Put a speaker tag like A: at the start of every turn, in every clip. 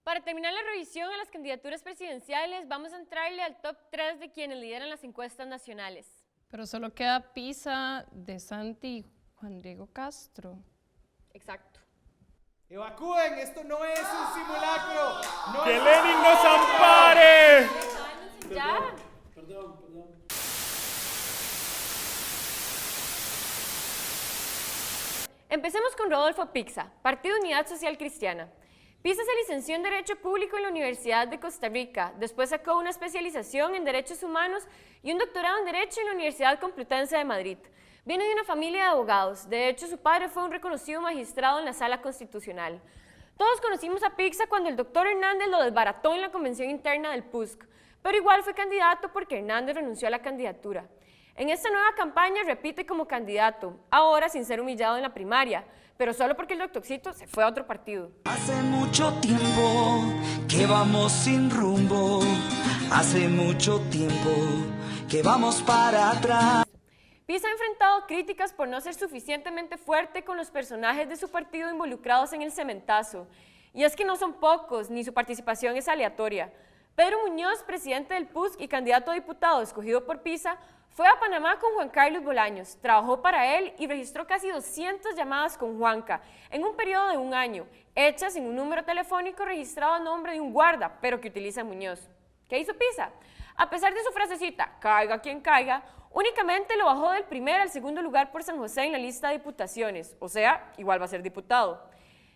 A: Para terminar la revisión a las candidaturas presidenciales, vamos a entrarle al top 3 de quienes lideran las encuestas nacionales.
B: Pero solo queda Pisa, DeSanti y Juan Diego Castro.
A: Exacto.
C: ¡Evacúen! ¡Esto no es un simulacro! No
D: ¡Que
C: es
D: Lenin nos ampare!
A: Ya.
C: Perdón.
A: Empecemos con Rodolfo Pixa, Partido Unidad Social Cristiana. Pixa se licenció en Derecho Público en la Universidad de Costa Rica, después sacó una especialización en Derechos Humanos y un doctorado en Derecho en la Universidad Complutense de Madrid. Viene de una familia de abogados, de hecho su padre fue un reconocido magistrado en la Sala Constitucional. Todos conocimos a Pixa cuando el doctor Hernández lo desbarató en la convención interna del PUSC, pero igual fue candidato porque Hernández renunció a la candidatura. En esta nueva campaña repite como candidato, ahora sin ser humillado en la primaria, pero solo porque el doctorcito se fue a otro partido.
E: Hace mucho tiempo que vamos sin rumbo, hace mucho tiempo que vamos para atrás.
A: Pixa ha enfrentado críticas por no ser suficientemente fuerte con los personajes de su partido involucrados en el cementazo. Y es que no son pocos, ni su participación es aleatoria. Pedro Muñoz, presidente del PUSC y candidato a diputado escogido por Pixa, fue a Panamá con Juan Carlos Bolaños, trabajó para él y registró casi 200 llamadas con Juanca en un periodo de un año, hechas en un número telefónico registrado a nombre de un guarda, pero que utiliza Muñoz. ¿Qué hizo Pixa? A pesar de su frasecita, caiga quien caiga, únicamente lo bajó del primer al segundo lugar por San José en la lista de diputaciones, o sea, igual va a ser diputado.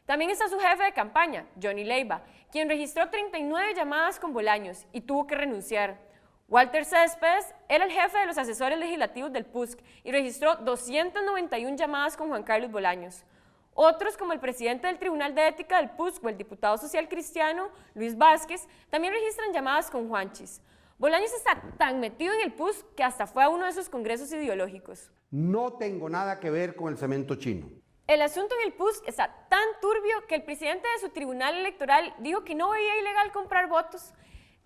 A: También está su jefe de campaña, Johnny Leiva, quien registró 39 llamadas con Bolaños y tuvo que renunciar. Walter Céspedes era el jefe de los asesores legislativos del PUSC y registró 291 llamadas con Juan Carlos Bolaños. Otros, como el presidente del Tribunal de Ética del PUSC o el diputado social cristiano, Luis Vázquez, también registran llamadas con Juanchis. Bolaños está tan metido en el PUSC que hasta fue a uno de sus congresos ideológicos.
F: No tengo nada que ver con el cemento chino.
A: El asunto en el PUSC está tan turbio que el presidente de su tribunal electoral dijo que no veía ilegal comprar votos.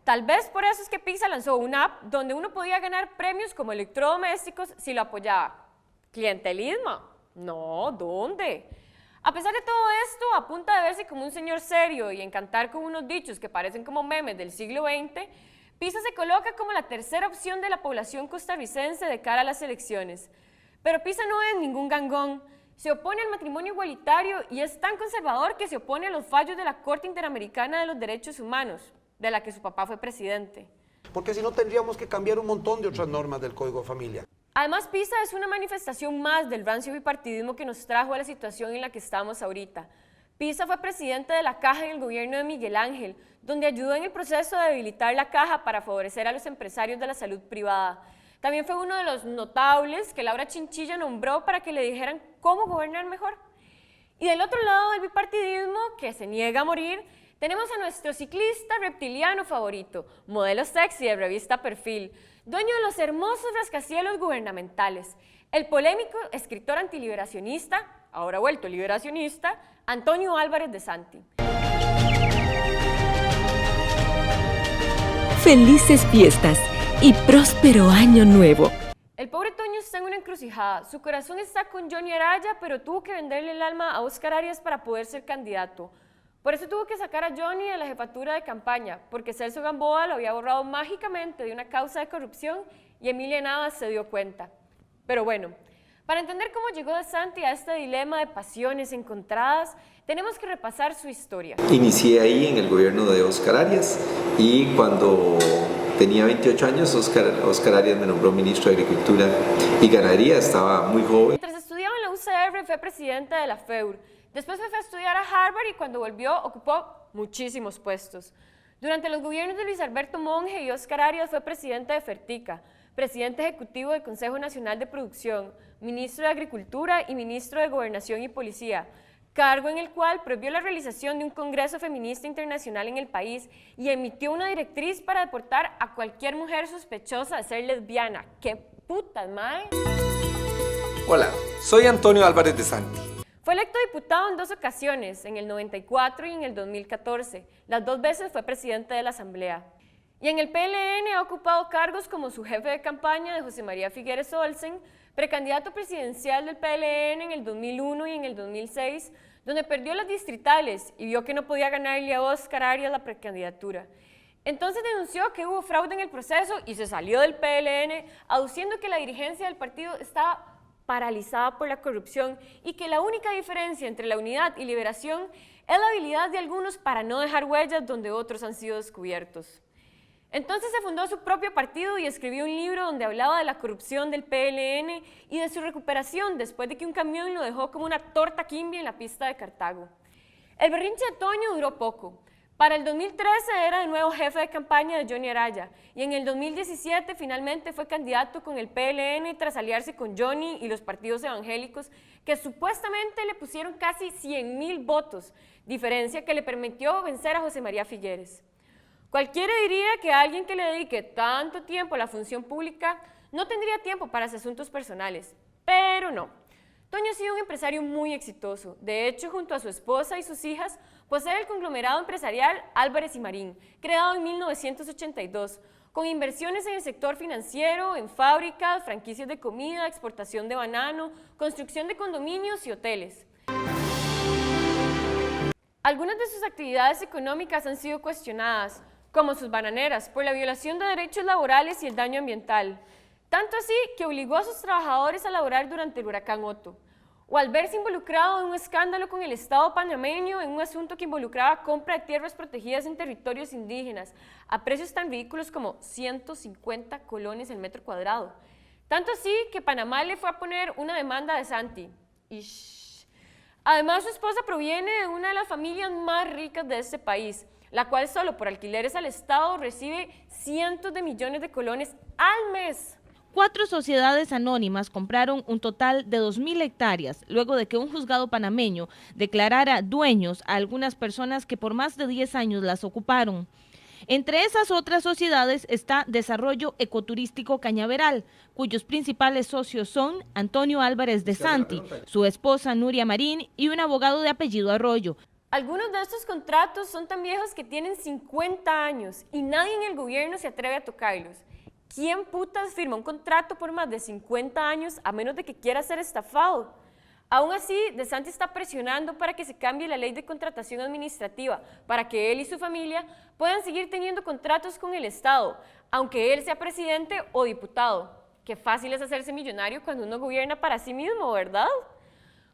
A: Tal vez por eso es que Pixa lanzó una app donde uno podía ganar premios como electrodomésticos si lo apoyaba. ¿Clientelismo? No, ¿dónde? A pesar de todo esto, a punta de verse como un señor serio y encantar con unos dichos que parecen como memes del siglo XX, Pixa se coloca como la tercera opción de la población costarricense de cara a las elecciones. Pero Pixa no es ningún gangón. Se opone al matrimonio igualitario y es tan conservador que se opone a los fallos de la Corte Interamericana de los Derechos Humanos, de la que su papá fue presidente.
F: Porque si no tendríamos que cambiar un montón de otras normas del Código de Familia.
A: Además, Pixa es una manifestación más del rancio bipartidismo que nos trajo a la situación en la que estamos ahorita. Pixa fue presidente de la Caja en el gobierno de Miguel Ángel, donde ayudó en el proceso de debilitar la Caja para favorecer a los empresarios de la salud privada. También fue uno de los notables que Laura Chinchilla nombró para que le dijeran cómo gobernar mejor. Y del otro lado del bipartidismo, que se niega a morir, tenemos a nuestro ciclista reptiliano favorito, modelo sexy de revista Perfil, dueño de los hermosos rascacielos gubernamentales, el polémico escritor antiliberacionista, ahora vuelto liberacionista, Antonio Álvarez DeSanti.
G: Felices fiestas y próspero año nuevo.
A: El pobre Toño está en una encrucijada, su corazón está con Johnny Araya, pero tuvo que venderle el alma a Óscar Arias para poder ser candidato. Por eso tuvo que sacar a Johnny de la jefatura de campaña, porque Celso Gamboa lo había borrado mágicamente de una causa de corrupción y Emilia Navas se dio cuenta. Pero bueno, para entender cómo llegó DeSanti a este dilema de pasiones encontradas, tenemos que repasar su historia.
H: Inicié ahí en el gobierno de Óscar Arias y cuando tenía 28 años, Óscar Arias me nombró ministro de Agricultura y Ganadería, estaba muy joven.
A: Mientras estudiaba en la UCR fue presidente de la FEUR. Después fue a estudiar a Harvard y cuando volvió ocupó muchísimos puestos. Durante los gobiernos de Luis Alberto Monge y Óscar Arias fue presidente de Fertica, presidente ejecutivo del Consejo Nacional de Producción, ministro de Agricultura y ministro de Gobernación y Policía, cargo en el cual prohibió la realización de un congreso feminista internacional en el país y emitió una directriz para deportar a cualquier mujer sospechosa de ser lesbiana. ¡Qué putas, mae!
D: Hola, soy Antonio Álvarez DeSanti.
A: Fue electo diputado en 2 ocasiones, en el 94 y en el 2014. Las 2 veces fue presidente de la Asamblea. Y en el PLN ha ocupado cargos como su jefe de campaña de José María Figueres Olsen, precandidato presidencial del PLN en el 2001 y en el 2006, donde perdió las distritales y vio que no podía ganarle a Óscar Arias la precandidatura. Entonces denunció que hubo fraude en el proceso y se salió del PLN, aduciendo que la dirigencia del partido estaba paralizada por la corrupción y que la única diferencia entre la unidad y liberación es la habilidad de algunos para no dejar huellas donde otros han sido descubiertos. Entonces se fundó su propio partido y escribió un libro donde hablaba de la corrupción del PLN y de su recuperación después de que un camión lo dejó como una torta quimby en la pista de Cartago. El berrinche de Toño duró poco. Para el 2013 era de nuevo jefe de campaña de Johnny Araya y en el 2017 finalmente fue candidato con el PLN tras aliarse con Johnny y los partidos evangélicos que supuestamente le pusieron casi 100,000 votos, diferencia que le permitió vencer a José María Figueres. Cualquiera diría que alguien que le dedique tanto tiempo a la función pública no tendría tiempo para sus asuntos personales, pero no. Toño ha sido un empresario muy exitoso. De hecho, junto a su esposa y sus hijas, posee el conglomerado empresarial Álvarez y Marín, creado en 1982, con inversiones en el sector financiero, en fábricas, franquicias de comida, exportación de banano, construcción de condominios y hoteles. Algunas de sus actividades económicas han sido cuestionadas, como sus bananeras, por la violación de derechos laborales y el daño ambiental. Tanto así que obligó a sus trabajadores a laborar durante el huracán Otto, o al verse involucrado en un escándalo con el Estado panameño en un asunto que involucraba compra de tierras protegidas en territorios indígenas a precios tan ridículos como 150 colones el metro cuadrado. Tanto así que Panamá le fue a poner una demanda de Santi. Además, su esposa proviene de una de las familias más ricas de este país, la cual solo por alquileres al Estado recibe cientos de millones de colones al mes.
I: 4 sociedades anónimas compraron un total de 2.000 hectáreas, luego de que un juzgado panameño declarara dueños a algunas personas que por más de 10 años las ocuparon. Entre esas otras sociedades está Desarrollo Ecoturístico Cañaveral, cuyos principales socios son Antonio Álvarez de Santi, su esposa Nuria Marín y un abogado de apellido Arroyo.
A: Algunos de estos contratos son tan viejos que tienen 50 años y nadie en el gobierno se atreve a tocarlos. ¿Quién putas firma un contrato por más de 50 años a menos de que quiera ser estafado? Aún así, De Santi está presionando para que se cambie la ley de contratación administrativa, para que él y su familia puedan seguir teniendo contratos con el Estado, aunque él sea presidente o diputado. Qué fácil es hacerse millonario cuando uno gobierna para sí mismo, ¿verdad?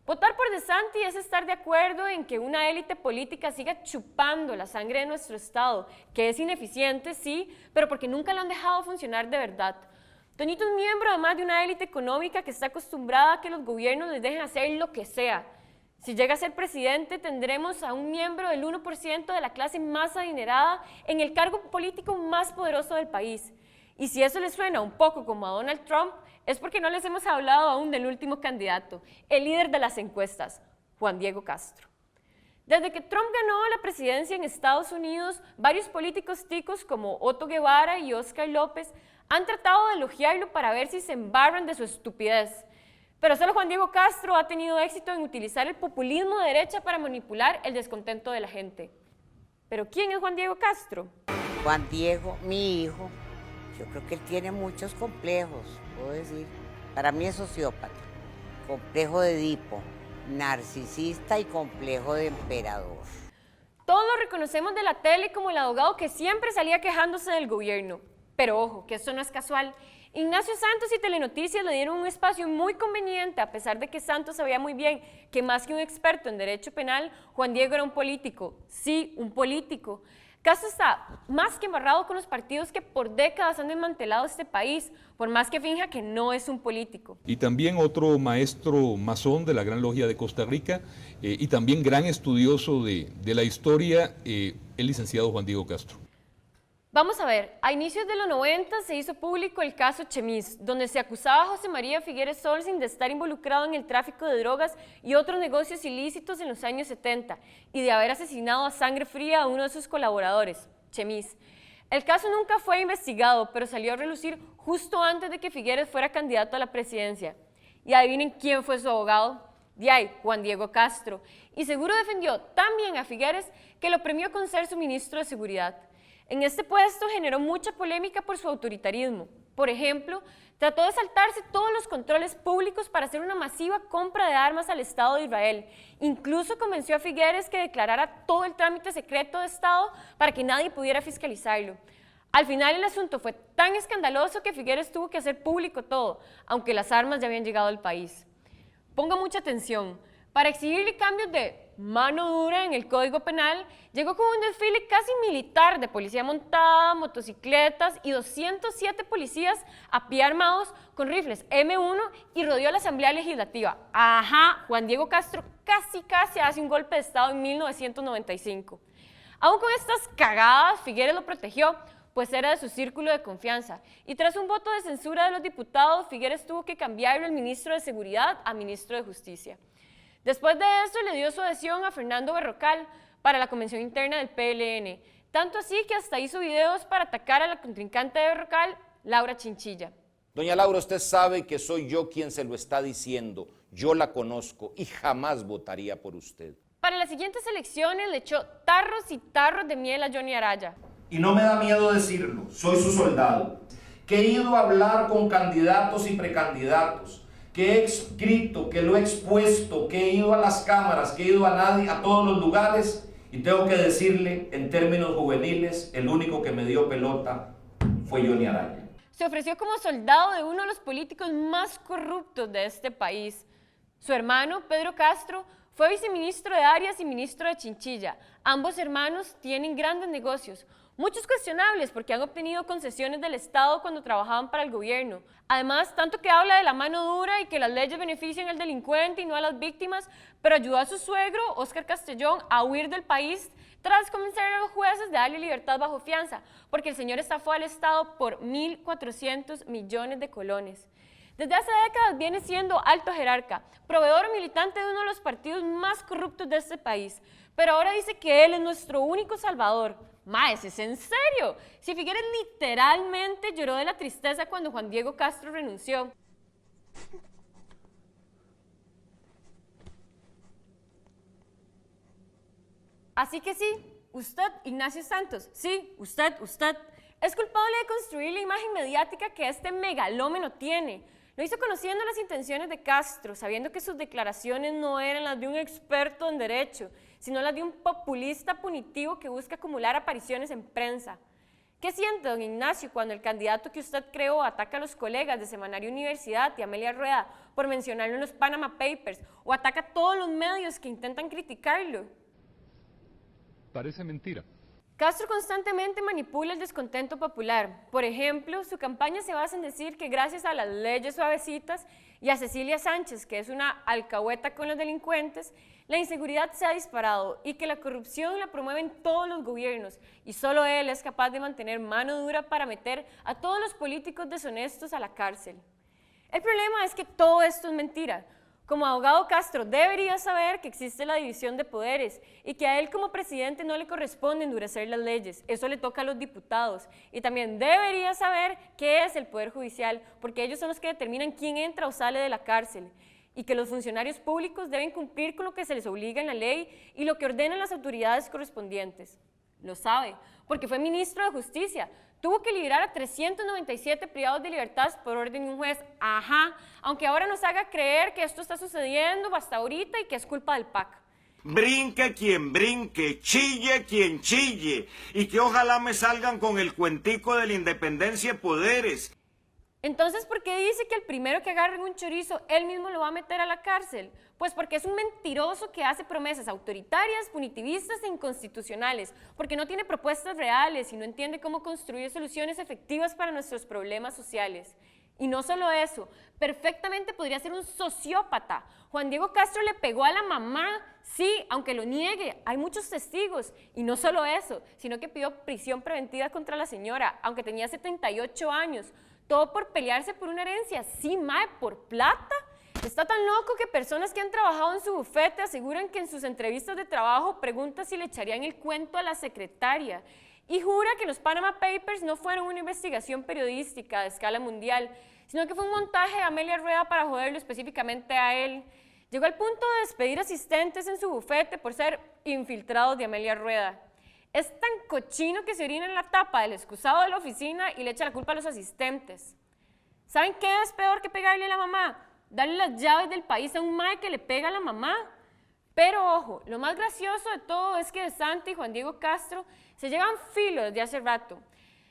A: Votar por De Santi es estar de acuerdo en que una élite política siga chupando la sangre de nuestro Estado, que es ineficiente, sí, pero porque nunca lo han dejado funcionar de verdad. Toñito es miembro además de una élite económica que está acostumbrada a que los gobiernos les dejen hacer lo que sea. Si llega a ser presidente, tendremos a un miembro del 1% de la clase más adinerada en el cargo político más poderoso del país. Y si eso les suena un poco como a Donald Trump, es porque no les hemos hablado aún del último candidato, el líder de las encuestas, Juan Diego Castro. Desde que Trump ganó la presidencia en Estados Unidos, varios políticos ticos como Otto Guevara y Óscar López han tratado de elogiarlo para ver si se embarran de su estupidez. Pero solo Juan Diego Castro ha tenido éxito en utilizar el populismo de derecha para manipular el descontento de la gente. ¿Pero quién es Juan Diego Castro?
J: Juan Diego, mi hijo, yo creo que él tiene muchos complejos, puedo decir. Para mí es sociópata, complejo de Edipo, narcisista y complejo de emperador.
A: Todos lo reconocemos de la tele como el abogado que siempre salía quejándose del gobierno. Pero ojo, que esto no es casual. Ignacio Santos y Telenoticias le dieron un espacio muy conveniente, a pesar de que Santos sabía muy bien que más que un experto en derecho penal, Juan Diego era un político. Sí, un político. Castro está más que embarrado con los partidos que por décadas han desmantelado este país, por más que finja que no es un político.
K: Y también otro maestro masón de la Gran Logia de Costa Rica y también gran estudioso de la historia, el licenciado Juan Diego Castro.
A: Vamos a ver, a inicios de los 90 se hizo público el caso Chemis, donde se acusaba a José María Figueres Solzin de estar involucrado en el tráfico de drogas y otros negocios ilícitos en los años 70 y de haber asesinado a sangre fría a uno de sus colaboradores, Chemis. El caso nunca fue investigado, pero salió a relucir justo antes de que Figueres fuera candidato a la presidencia. Y adivinen quién fue su abogado. De ahí, Juan Diego Castro. Y seguro defendió tan bien a Figueres que lo premió con ser su ministro de Seguridad. En este puesto generó mucha polémica por su autoritarismo. Por ejemplo, trató de saltarse todos los controles públicos para hacer una masiva compra de armas al Estado de Israel. Incluso convenció a Figueres que declarara todo el trámite secreto de Estado para que nadie pudiera fiscalizarlo. Al final el asunto fue tan escandaloso que Figueres tuvo que hacer público todo, aunque las armas ya habían llegado al país. Ponga mucha atención. Para exigirle cambios de mano dura en el Código Penal, llegó con un desfile casi militar de policía montada, motocicletas y 207 policías a pie armados con rifles M1 y rodeó la Asamblea Legislativa. Ajá, Juan Diego Castro casi hace un golpe de Estado en 1995. Aún con estas cagadas, Figueres lo protegió, pues era de su círculo de confianza. Y tras un voto de censura de los diputados, Figueres tuvo que cambiarlo el ministro de Seguridad a ministro de Justicia. Después de eso le dio su adhesión a Fernando Berrocal para la convención interna del PLN, tanto así que hasta hizo videos para atacar a la contrincante de Berrocal, Laura Chinchilla.
L: Doña Laura, usted sabe que soy yo quien se lo está diciendo, yo la conozco y jamás votaría por usted.
A: Para las siguientes elecciones le echó tarros y tarros de miel a Johnny Araya.
M: Y no me da miedo decirlo, soy su soldado, que he ido a hablar con candidatos y precandidatos, que he escrito, que lo he expuesto, que he ido a las cámaras, que he ido a todos los lugares, y tengo que decirle, en términos juveniles, el único que me dio pelota fue Johnny Araya.
A: Se ofreció como soldado de uno de los políticos más corruptos de este país. Su hermano, Pedro Castro, fue viceministro de Arias y ministro de Chinchilla. Ambos hermanos tienen grandes negocios, muchos cuestionables porque han obtenido concesiones del Estado cuando trabajaban para el gobierno. Además, tanto que habla de la mano dura y que las leyes benefician al delincuente y no a las víctimas, pero ayudó a su suegro, Óscar Castellón, a huir del país tras convencer a los jueces de darle libertad bajo fianza, porque el señor estafó al Estado por 1.400 millones de colones. Desde hace décadas viene siendo alto jerarca, proveedor o militante de uno de los partidos más corruptos de este país, pero ahora dice que él es nuestro único salvador. Maes, ¿es en serio? Si Figueres literalmente lloró de la tristeza cuando Juan Diego Castro renunció. Así que sí, usted, Ignacio Santos, sí, usted, es culpable de construir la imagen mediática que este megalómano tiene. Lo hizo conociendo las intenciones de Castro, sabiendo que sus declaraciones no eran las de un experto en derecho, sino las de un populista punitivo que busca acumular apariciones en prensa. ¿Qué siente, don Ignacio, cuando el candidato que usted creó ataca a los colegas de Semanario Universidad y Amelia Rueda por mencionarlo en los Panama Papers, o ataca a todos los medios que intentan criticarlo?
K: Parece mentira.
A: Castro constantemente manipula el descontento popular. Por ejemplo, su campaña se basa en decir que gracias a las leyes suavecitas y a Cecilia Sánchez, que es una alcahueta con los delincuentes, la inseguridad se ha disparado y que la corrupción la promueven todos los gobiernos y solo él es capaz de mantener mano dura para meter a todos los políticos deshonestos a la cárcel. El problema es que todo esto es mentira. Como abogado, Castro debería saber que existe la división de poderes y que a él como presidente no le corresponde endurecer las leyes, eso le toca a los diputados. Y también debería saber qué es el Poder Judicial, porque ellos son los que determinan quién entra o sale de la cárcel, y que los funcionarios públicos deben cumplir con lo que se les obliga en la ley y lo que ordenan las autoridades correspondientes. Lo sabe, porque fue ministro de Justicia. Tuvo que liberar a 397 privados de libertad por orden de un juez. Ajá, aunque ahora nos haga creer que esto está sucediendo hasta ahorita y que es culpa del PAC.
N: Brinque quien brinque, chille quien chille, y que ojalá me salgan con el cuentico de la independencia de poderes.
A: Entonces, ¿por qué dice que el primero que agarren un chorizo, él mismo lo va a meter a la cárcel? Pues porque es un mentiroso que hace promesas autoritarias, punitivistas e inconstitucionales, porque no tiene propuestas reales y no entiende cómo construir soluciones efectivas para nuestros problemas sociales. Y no solo eso, perfectamente podría ser un sociópata. Juan Diego Castro le pegó a la mamá, sí, aunque lo niegue, hay muchos testigos. Y no solo eso, sino que pidió prisión preventiva contra la señora, aunque tenía 78 años. Todo por pelearse por una herencia, sí, mae, por plata. Está tan loco que personas que han trabajado en su bufete aseguran que en sus entrevistas de trabajo pregunta si le echarían el cuento a la secretaria. Y jura que los Panama Papers no fueron una investigación periodística de escala mundial, sino que fue un montaje de Amelia Rueda para joderlo específicamente a él. Llegó al punto de despedir asistentes en su bufete por ser infiltrados de Amelia Rueda. Es tan cochino que se orina en la tapa del excusado de la oficina y le echa la culpa a los asistentes. ¿Saben qué es peor que pegarle a la mamá? Darle las llaves del país a un mae que le pega a la mamá. Pero ojo, lo más gracioso de todo es que DeSanti y Juan Diego Castro se llevan filo desde hace rato.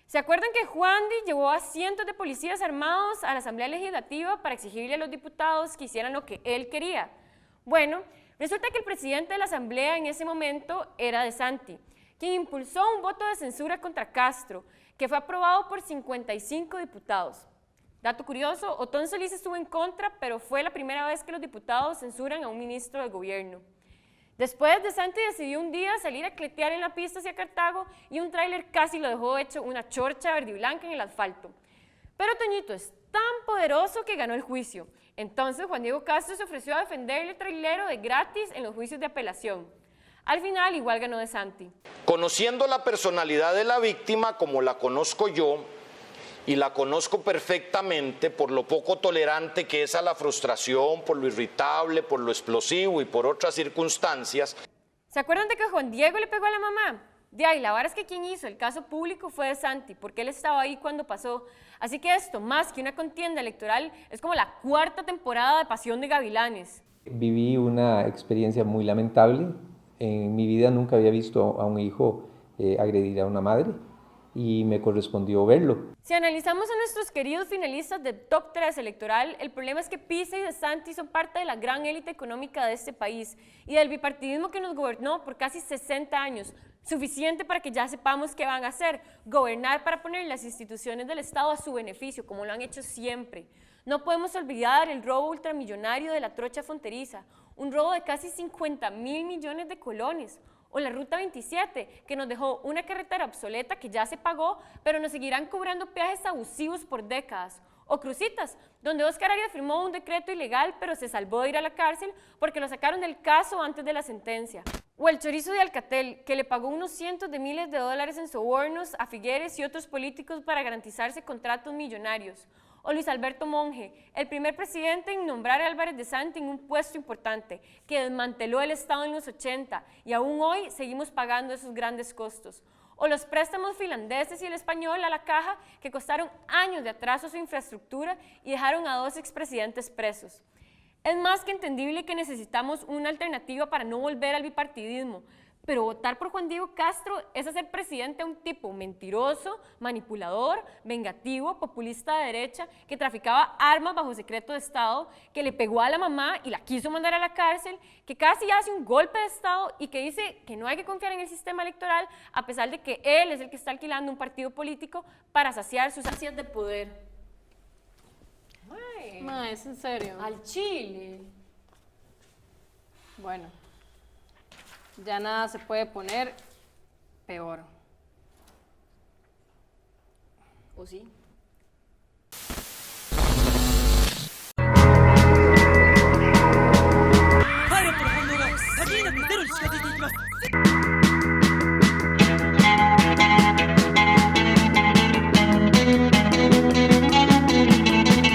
A: ¿Se acuerdan que Juandi llevó a cientos de policías armados a la Asamblea Legislativa para exigirle a los diputados que hicieran lo que él quería? Bueno, resulta que el presidente de la Asamblea en ese momento era DeSanti, quien impulsó un voto de censura contra Castro, que fue aprobado por 55 diputados. Dato curioso, Otón Solís estuvo en contra, pero fue la primera vez que los diputados censuran a un ministro del gobierno. Después, DeSanti decidió un día salir a cletear en la pista hacia Cartago y un tráiler casi lo dejó hecho una chorcha verde y blanca en el asfalto. Pero Toñito es tan poderoso que ganó el juicio. Entonces, Juan Diego Castro se ofreció a defenderle al trailero de gratis en los juicios de apelación. Al final, igual ganó DeSanti.
L: Conociendo la personalidad de la víctima como la conozco yo, y la conozco perfectamente por lo poco tolerante que es a la frustración, por lo irritable, por lo explosivo y por otras circunstancias.
A: ¿Se acuerdan de que Juan Diego le pegó a la mamá? De ahí, la vara es que quien hizo el caso público fue DeSanti, porque él estaba ahí cuando pasó. Así que esto, más que una contienda electoral, es como la 4ª temporada de Pasión de Gavilanes.
D: Viví una experiencia muy lamentable. En mi vida nunca había visto a un hijo agredir a una madre y me correspondió verlo.
A: Si analizamos a nuestros queridos finalistas de Top 3 electoral, el problema es que Pisa y DeSanti son parte de la gran élite económica de este país y del bipartidismo que nos gobernó por casi 60 años, suficiente para que ya sepamos qué van a hacer, gobernar para poner las instituciones del Estado a su beneficio, como lo han hecho siempre. No podemos olvidar el robo ultramillonario de la trocha fronteriza, un robo de casi 50.000 millones de colones, o la Ruta 27, que nos dejó una carretera obsoleta que ya se pagó, pero nos seguirán cobrando peajes abusivos por décadas. O Cruzitas, donde Óscar Arias firmó un decreto ilegal, pero se salvó de ir a la cárcel porque lo sacaron del caso antes de la sentencia. O el chorizo de Alcatel, que le pagó unos cientos de miles de dólares en sobornos a Figueres y otros políticos para garantizarse contratos millonarios. O Luis Alberto Monge, el primer presidente en nombrar a Álvarez DeSanti en un puesto importante, que desmanteló el Estado en los 80 y aún hoy seguimos pagando esos grandes costos. O los préstamos finlandeses y el español a la caja, que costaron años de atraso a su infraestructura y dejaron a 2 expresidentes presos. Es más que entendible que necesitamos una alternativa para no volver al bipartidismo, pero votar por Juan Diego Castro es hacer presidente a un tipo mentiroso, manipulador, vengativo, populista de derecha, que traficaba armas bajo secreto de Estado, que le pegó a la mamá y la quiso mandar a la cárcel, que casi hace un golpe de Estado y que dice que no hay que confiar en el sistema electoral, a pesar de que él es el que está alquilando un partido político para saciar sus ansias de poder.
B: Ma, ¿es en serio?
A: Al Chile.
B: Bueno, ya nada se puede poner peor.
A: ¿O sí?